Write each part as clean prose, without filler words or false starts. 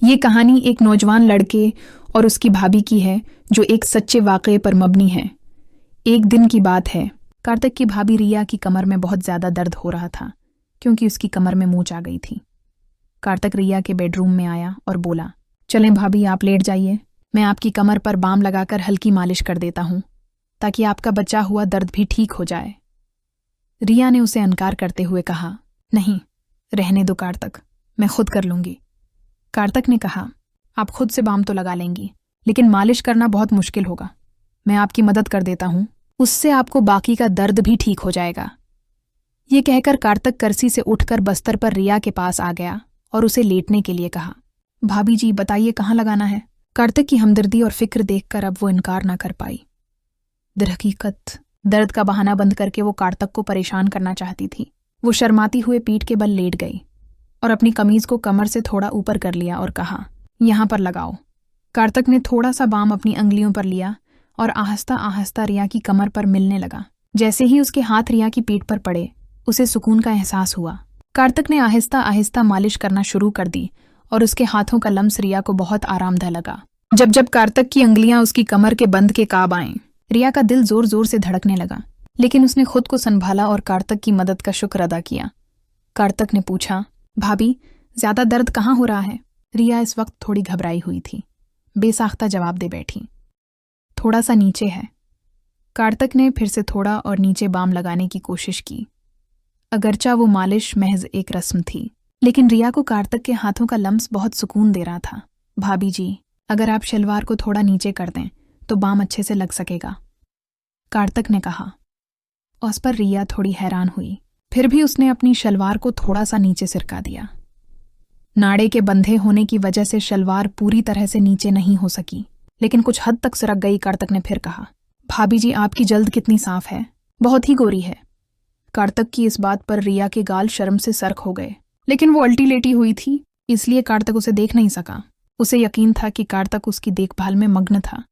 ये कहानी एक नौजवान लड़के और उसकी भाभी की है जो एक सच्चे वाक़ये पर मबनी है। एक दिन की बात है, कार्तिक की भाभी रिया की कमर में बहुत ज़्यादा दर्द हो रहा था क्योंकि उसकी कमर में मोच आ गई थी। कार्तिक रिया के बेडरूम में आया और बोला, चलें भाभी, आप लेट जाइए, मैं आपकी कमर पर बाम लगाकर हल्की मालिश कर देता हूँ ताकि आपका बचा हुआ दर्द भी ठीक हो जाए। रिया ने उसे इनकार करते हुए कहा, नहीं, रहने दो कार्तिक, मैं खुद कर लूँगी। कार्तिक ने कहा, आप खुद से बाम तो लगा लेंगी, लेकिन मालिश करना बहुत मुश्किल होगा। मैं आपकी मदद कर देता हूँ, उससे आपको बाकी का दर्द भी ठीक हो जाएगा। ये कहकर कार्तिक कर्सी से उठकर बस्तर पर रिया के पास आ गया और उसे लेटने के लिए कहा। भाभी जी, बताइए कहाँ लगाना है? कार्तिक की हमदर्दी और फिक्र देखकर अब वो इनकार ना कर पाई। दरहकीकत दर्द का बहाना बंद करके वो कार्तिक को परेशान करना चाहती थी। वो शर्माती हुए पीठ के बल लेट गई और अपनी कमीज को कमर से थोड़ा ऊपर कर लिया और कहा, यहाँ पर लगाओ। कार्तिक ने थोड़ा सा बाम अपनी अंगुलियों पर लिया और आहिस्ता आहिस्ता रिया की कमर पर मिलने लगा। जैसे ही उसके हाथ रिया की पीठ पर पड़े, उसे सुकून का एहसास हुआ। कार्तिक ने आहिस्ता आहिस्ता मालिश करना शुरू कर दी और उसके हाथों का लम्स रिया को बहुत आरामदायक लगा। जब जब कार्तिक की अंगुलियां उसकी कमर के बंद के काब आईं, रिया का दिल जोर जोर से धड़कने लगा, लेकिन उसने खुद को संभाला और कार्तिक की मदद का शुक्र अदा किया। कार्तिक ने पूछा, भाभी, ज्यादा दर्द कहाँ हो रहा है? रिया इस वक्त थोड़ी घबराई हुई थी, बेसाख्ता जवाब दे बैठी, थोड़ा सा नीचे है। कार्तिक ने फिर से थोड़ा और नीचे बाम लगाने की कोशिश की। अगरचा वो मालिश महज एक रस्म थी, लेकिन रिया को कार्तिक के हाथों का लम्स बहुत सुकून दे रहा था। भाभी जी, अगर आप शलवार को थोड़ा नीचे कर दें तो बाम अच्छे से लग सकेगा, कार्तिक ने कहा। उस पर रिया थोड़ी हैरान हुई, फिर भी उसने अपनी शलवार को थोड़ा सा नीचे सिरका दिया। नाड़े के बंधे होने की वजह से शलवार पूरी तरह से नीचे नहीं हो सकी, लेकिन कुछ हद तक सिरक गई। कार्तिक ने फिर कहा, भाभी जी, आपकी जल्द कितनी साफ है, बहुत ही गोरी है। कार्तिक की इस बात पर रिया के गाल शर्म से सरक हो गए, लेकिन वो उल्टी लेटी हुई थी, इसलिए कार्तिक उसे देख नहीं सका। उसे यकीन था कि कार्तिक उसकी देखभाल में मग्न था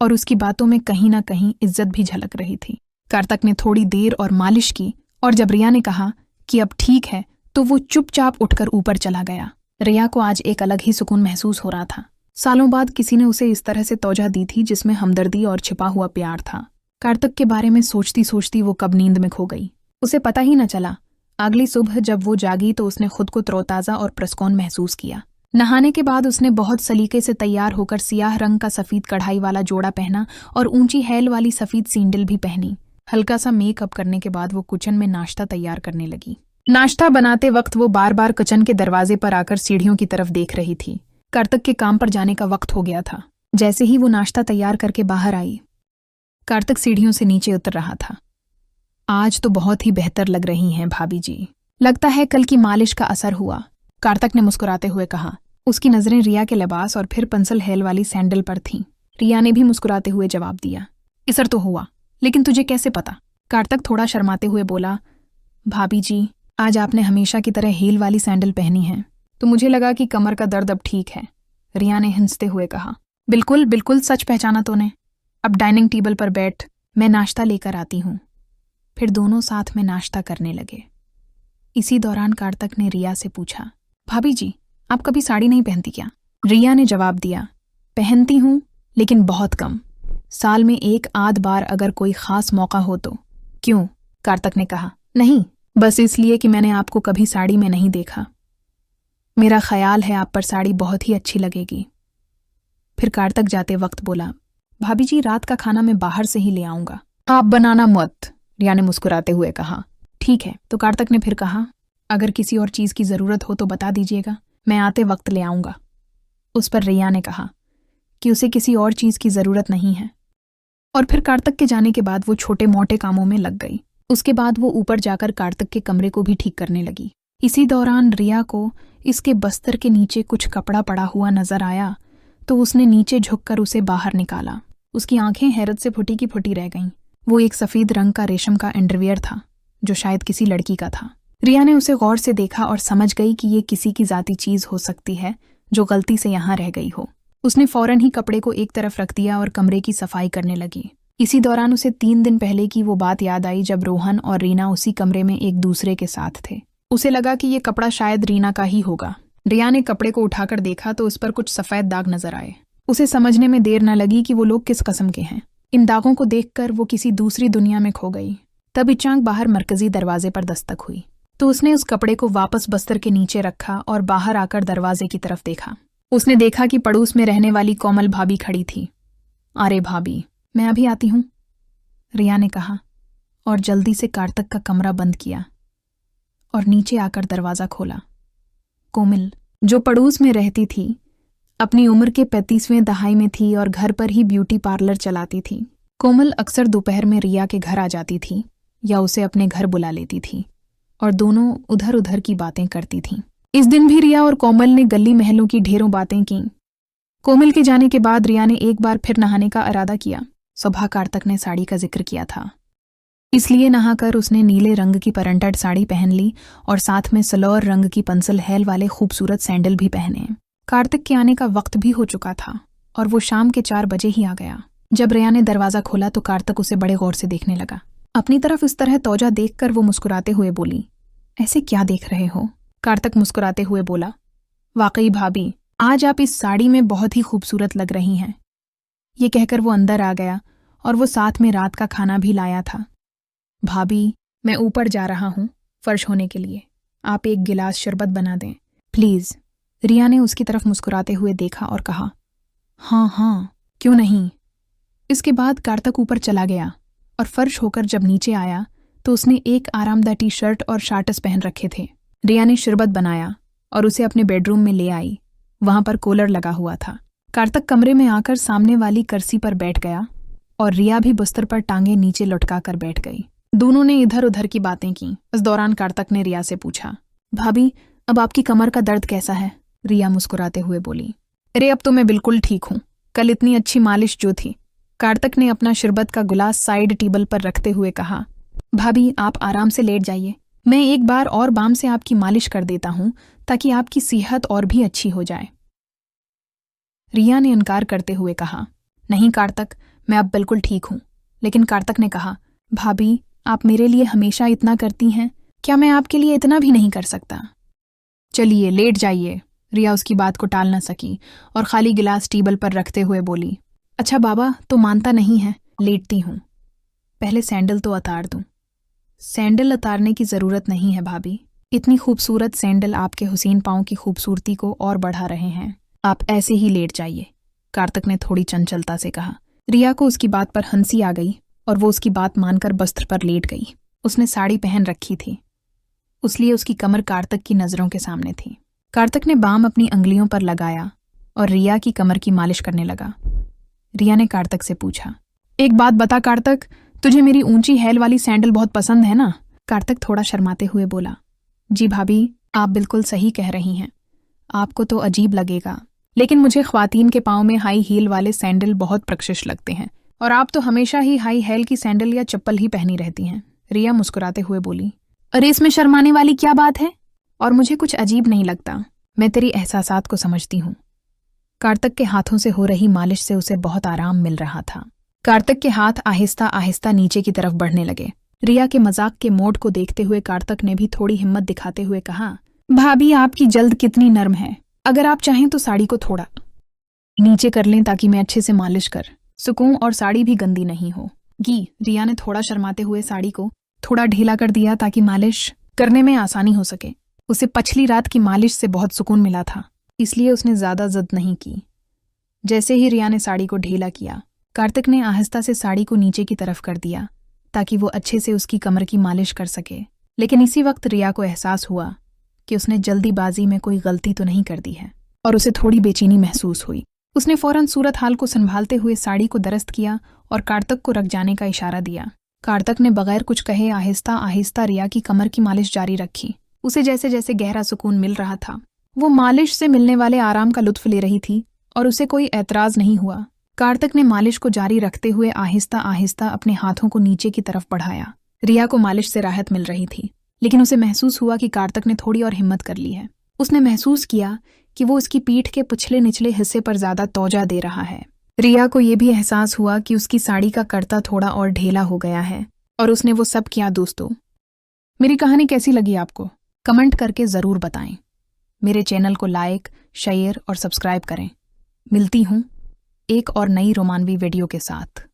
और उसकी बातों में कहीं ना कहीं इज्जत भी झलक रही थी। कार्तिक ने थोड़ी देर और मालिश की और जब रिया ने कहा कि अब ठीक है, तो वो चुपचाप उठकर ऊपर चला गया। रिया को आज एक अलग ही सुकून महसूस हो रहा था। सालों बाद किसी ने उसे इस तरह से तौजा दी थी जिसमें हमदर्दी और छिपा हुआ प्यार था। कार्तिक के बारे में सोचती सोचती वो कब नींद में खो गई, उसे पता ही न चला। अगली सुबह जब वो जागी तो उसने खुद को तरोताज़ा और प्रस्कौन महसूस किया। नहाने के बाद उसने बहुत सलीके से तैयार होकर सियाह रंग का सफ़ीद कढ़ाई वाला जोड़ा पहना और ऊंची हैल वाली सफ़ीद सैंडल भी पहनी। हल्का सा मेकअप करने के बाद वो किचन में नाश्ता तैयार करने लगी। नाश्ता बनाते वक्त वो बार बार किचन के दरवाजे पर आकर सीढ़ियों की तरफ देख रही थी। कार्तिक के काम पर जाने का वक्त हो गया था। जैसे ही वो नाश्ता तैयार करके बाहर आई, कार्तिक सीढ़ियों से नीचे उतर रहा था। आज तो बहुत ही बेहतर लग रही हैं भाभी जी, लगता है कल की मालिश का असर हुआ, कार्तिक ने मुस्कुराते हुए कहा। उसकी नजरें रिया के लिबास और फिर पेंसिल हेल वाली सैंडल पर थीं। रिया ने भी मुस्कुराते हुए जवाब दिया, असर तो हुआ, लेकिन तुझे कैसे पता? कार्तिक थोड़ा शर्माते हुए बोला, भाभी जी, आज आपने हमेशा की तरह हील वाली सैंडल पहनी है तो मुझे लगा कि कमर का दर्द अब ठीक है। रिया ने हंसते हुए कहा, बिल्कुल बिल्कुल सच पहचाना तूने। अब डाइनिंग टेबल पर बैठ, मैं नाश्ता लेकर आती हूँ। फिर दोनों साथ में नाश्ता करने लगे। इसी दौरान कार्तिक ने रिया से पूछा, भाभी जी, आप कभी साड़ी नहीं पहनती क्या? रिया ने जवाब दिया, पहनती हूँ, लेकिन बहुत कम, साल में एक आध बार अगर कोई खास मौका हो तो। क्यों? कार्तिक ने कहा, नहीं, बस इसलिए कि मैंने आपको कभी साड़ी में नहीं देखा। मेरा ख्याल है आप पर साड़ी बहुत ही अच्छी लगेगी। फिर कार्तिक जाते वक्त बोला, भाभी जी, रात का खाना मैं बाहर से ही ले आऊंगा, आप बनाना मत। रिया ने मुस्कुराते हुए कहा, ठीक है। तो कार्तिक ने फिर कहा, अगर किसी और चीज़ की ज़रूरत हो तो बता दीजिएगा, मैं आते वक्त ले आऊंगा। उस पर रिया ने कहा कि उसे किसी और चीज़ की ज़रूरत नहीं है। और फिर कार्तिक के जाने के बाद वो छोटे मोटे कामों में लग गई। उसके बाद वो ऊपर जाकर कार्तिक के कमरे को भी ठीक करने लगी। इसी दौरान रिया को इसके बस्तर के नीचे कुछ कपड़ा पड़ा हुआ नजर आया तो उसने नीचे झुककर उसे बाहर निकाला। उसकी आंखें हैरत से फुटी की फुटी रह गईं। वो एक सफ़ेद रंग का रेशम का अंडरवियर था जो शायद किसी लड़की का था। रिया ने उसे गौर से देखा और समझ गई कि ये किसी की ज़ाती चीज़ हो सकती है जो गलती से यहाँ रह गई हो। उसने फौरन ही कपड़े को एक तरफ रख दिया और कमरे की सफाई करने लगी। इसी दौरान उसे 3 दिन पहले की वो बात याद आई जब रोहन और रीना उसी कमरे में एक दूसरे के साथ थे। उसे लगा कि ये कपड़ा शायद रीना का ही होगा। रिया ने कपड़े को उठाकर देखा तो उस पर कुछ सफ़ेद दाग नजर आए। उसे समझने में देर न लगी कि वो लोग किस कस्म के हैं। इन दागों को देखकर वो किसी दूसरी दुनिया में खो गई। तब अचानक बाहर मरकजी दरवाजे पर दस्तक हुई तो उसने उस कपड़े को वापस बस्तर के नीचे रखा और बाहर आकर दरवाजे की तरफ देखा। उसने देखा कि पड़ोस में रहने वाली कोमल भाभी खड़ी थी। अरे भाभी, मैं अभी आती हूँ, रिया ने कहा और जल्दी से कार्तक का कमरा बंद किया और नीचे आकर दरवाज़ा खोला। कोमल, जो पड़ोस में रहती थी, अपनी उम्र के 35वें दहाई में थी और घर पर ही ब्यूटी पार्लर चलाती थी। कोमल अक्सर दोपहर में रिया के घर आ जाती थी या उसे अपने घर बुला लेती थी और दोनों उधर उधर की बातें करती थीं। इस दिन भी रिया और कोमल ने गली महलों की ढेरों बातें की। कोमल के जाने के बाद रिया ने एक बार फिर नहाने का इरादा किया। सुबह कार्तक ने साड़ी का जिक्र किया था, इसलिए नहाकर उसने नीले रंग की परंटड साड़ी पहन ली और साथ में सलौर रंग की पंसल हैल वाले खूबसूरत सैंडल भी पहने। कार्तिक के आने का वक्त भी हो चुका था और वो शाम के 4 बजे ही आ गया। जब रिया ने दरवाज़ा खोला तो कार्तिक उसे बड़े गौर से देखने लगा। अपनी तरफ इस तरह तौजा देखकर वो मुस्कुराते हुए बोली, ऐसे क्या देख रहे हो? कार्तिक मुस्कुराते हुए बोला, वाकई भाभी, आज आप इस साड़ी में बहुत ही खूबसूरत लग रही हैं। ये कहकर वो अंदर आ गया और वो साथ में रात का खाना भी लाया था। भाभी, मैं ऊपर जा रहा हूँ फर्श होने के लिए, आप एक गिलास शरबत बना दें प्लीज़। रिया ने उसकी तरफ मुस्कुराते हुए देखा और कहा, हाँ हाँ, क्यों नहीं। इसके बाद कार्तक ऊपर चला गया और फर्श होकर जब नीचे आया तो उसने एक आरामदायक टी शर्ट और शार्ट्स पहन रखे थे। रिया ने शरबत बनाया और उसे अपने बेडरूम में ले आई। वहां पर कूलर लगा हुआ था। कार्तक कमरे में आकर सामने वाली कुर्सी पर बैठ गया और रिया भी बिस्तर पर टांगे नीचे लुटका कर बैठ गई। दोनों ने इधर उधर की बातें की। इस दौरान कार्तक ने रिया से पूछा, भाभी, अब आपकी कमर का दर्द कैसा है? रिया मुस्कुराते हुए बोली, अरे अब तो मैं बिल्कुल ठीक हूँ, कल इतनी अच्छी मालिश जो थी। कार्तक ने अपना शरबत का गिलास साइड टेबल पर रखते हुए कहा, भाभी आप आराम से लेट जाइए, मैं एक बार और बाम से आपकी मालिश कर देता हूँ ताकि आपकी सेहत और भी अच्छी हो जाए। रिया ने इनकार करते हुए कहा, नहीं कार्तक, मैं अब बिल्कुल ठीक हूँ। लेकिन कार्तक ने कहा, भाभी आप मेरे लिए हमेशा इतना करती हैं, क्या मैं आपके लिए इतना भी नहीं कर सकता? चलिए लेट जाइए। रिया उसकी बात को टाल न सकी और खाली गिलास टेबल पर रखते हुए बोली, अच्छा बाबा तो मानता नहीं है, लेटती हूँ। पहले सैंडल तो उतार दूँ। सैंडल उतारने की ज़रूरत नहीं है भाभी, इतनी खूबसूरत सैंडल आपके हुसैन पाँव की खूबसूरती को और बढ़ा रहे हैं, आप ऐसे ही लेट जाइए, कार्तक ने थोड़ी चंचलता से कहा। रिया को उसकी बात पर हंसी आ गई और वो उसकी बात मानकर बस्तर पर लेट गई। उसने साड़ी पहन रखी थी, इसलिए उसकी कमर कार्तक की नज़रों के सामने थी। कार्तक ने बाम अपनी अंगुलियों पर लगाया और रिया की कमर की मालिश करने लगा। रिया ने कार्तक से पूछा, एक बात बता कार्तक, तुझे मेरी ऊंची हैल वाली सैंडल बहुत पसंद है ना? कार्तक थोड़ा शर्माते हुए बोला, जी भाभी आप बिल्कुल सही कह रही हैं, आपको तो अजीब लगेगा, लेकिन मुझे ख्वातीन के पाँव में हाई हील वाले सैंडल बहुत प्रकशिश लगते हैं और आप तो हमेशा ही हाई हील की सैंडल या चप्पल ही पहनी रहती हैं। रिया मुस्कुराते हुए बोली, अरे इसमें शर्माने वाली क्या बात है? और मुझे कुछ अजीब नहीं लगता, मैं तेरी एहसासात को समझती हूँ। कार्तक के हाथों से हो रही मालिश से उसे बहुत आराम मिल रहा था। कार्तक के हाथ आहिस्ता आहिस्ता नीचे की तरफ बढ़ने लगे। रिया के मजाक के मोड को देखते हुए कार्तक ने भी थोड़ी हिम्मत दिखाते हुए कहा, भाभी आपकी जल्द कितनी नर्म है, अगर आप चाहें तो साड़ी को थोड़ा नीचे कर लें ताकि मैं अच्छे से मालिश कर सकूं और साड़ी भी गंदी नहीं हो। रिया ने थोड़ा शर्माते हुए साड़ी को थोड़ा ढीला कर दिया ताकि मालिश करने में आसानी हो सके। उसे पिछली रात की मालिश से बहुत सुकून मिला था, इसलिए उसने ज्यादा जिद नहीं की। जैसे ही रिया ने साड़ी को ढीला किया, कार्तिक ने आहिस्ता से साड़ी को नीचे की तरफ कर दिया ताकि वो अच्छे से उसकी कमर की मालिश कर सके। लेकिन इसी वक्त रिया को एहसास हुआ कि उसने जल्दीबाजी में कोई गलती तो नहीं कर दी है और उसे थोड़ी बेचैनी महसूस हुई। उसने फौरन सूरत हाल को संभालते हुए साड़ी को दरस्त किया और कार्तक को रख जाने का इशारा दिया। कार्तक ने बगैर कुछ कहे आहिस्ता आहिस्ता रिया की कमर की मालिश जारी रखी। उसे जैसे जैसे गहरा सुकून मिल रहा था, वो मालिश से मिलने वाले आराम का लुत्फ ले रही थी और उसे कोई एतराज नहीं हुआ। कार्तक ने मालिश को जारी रखते हुए आहिस्ता आहिस्ता अपने हाथों को नीचे की तरफ बढ़ाया। रिया को मालिश से राहत मिल रही थी, लेकिन उसे महसूस हुआ कि कार्तक ने थोड़ी और हिम्मत कर ली है। उसने महसूस किया कि वो उसकी पीठ के पिछले निचले हिस्से पर ज्यादा तौजा दे रहा है। रिया को यह भी एहसास हुआ कि उसकी साड़ी का करता थोड़ा और ढीला हो गया है और उसने वो सब किया। दोस्तों, मेरी कहानी कैसी लगी आपको? कमेंट करके ज़रूर बताएं। मेरे चैनल को लाइक, शेयर और सब्सक्राइब करें। मिलती हूँ एक और नई रोमानवी वीडियो के साथ।